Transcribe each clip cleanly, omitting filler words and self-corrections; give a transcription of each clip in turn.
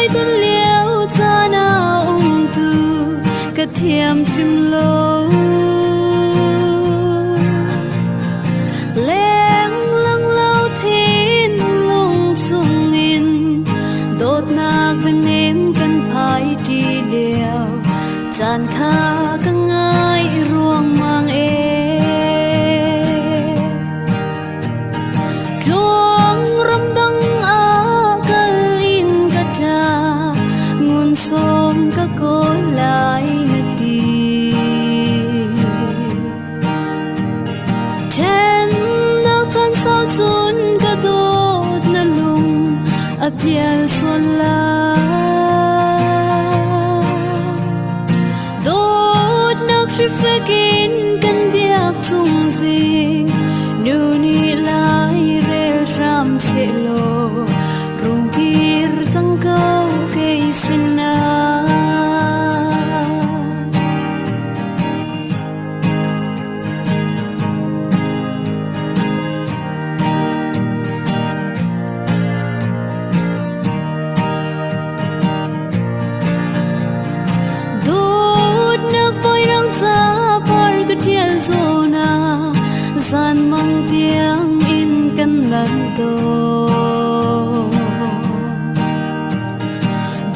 lai tuân liễu cha na tu cả thiềm phim lâu leng lăng lâu thiên lung sung in đốt nạc bên em cần phải đi liễu chan kha cả ngai ruộng mang som ka ko lai na ti ten nak tan sao chun ka dot na lung a pial son la dot nak shifekin kan diak chung zing nu ni lai rel ram se lo rung kir tang ko ke sin na zona zan mang tiang in kan lan do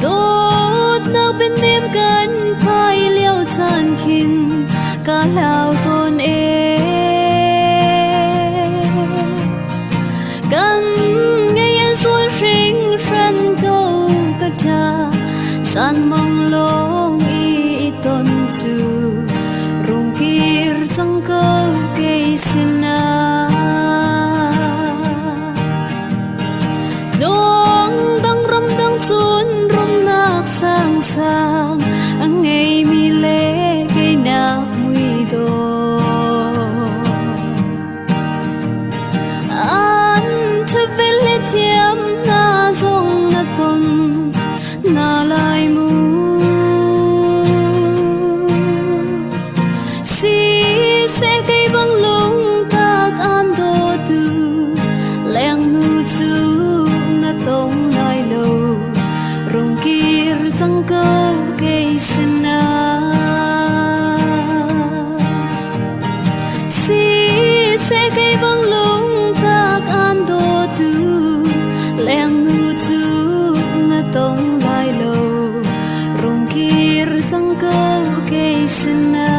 dot na bên đêm kan phai liao chan khin ka lao ton kan ngay an suan ring ran go ka ta san mang long i ton chu chẳng có cây xin na đong đong rong chun rong nạc sang sang ang ngày mi lệ cây nạc mùi đồ an cho về lệ thiam na dòng na ton na lai mu sẽ cây băng lung tak an do tu leng nu chu na tong lai lo rong kir chẳng có cây sin na sẽ cây băng lung tak an do tu leng nu chu na tong lai lo rong kir chẳng có cây sin na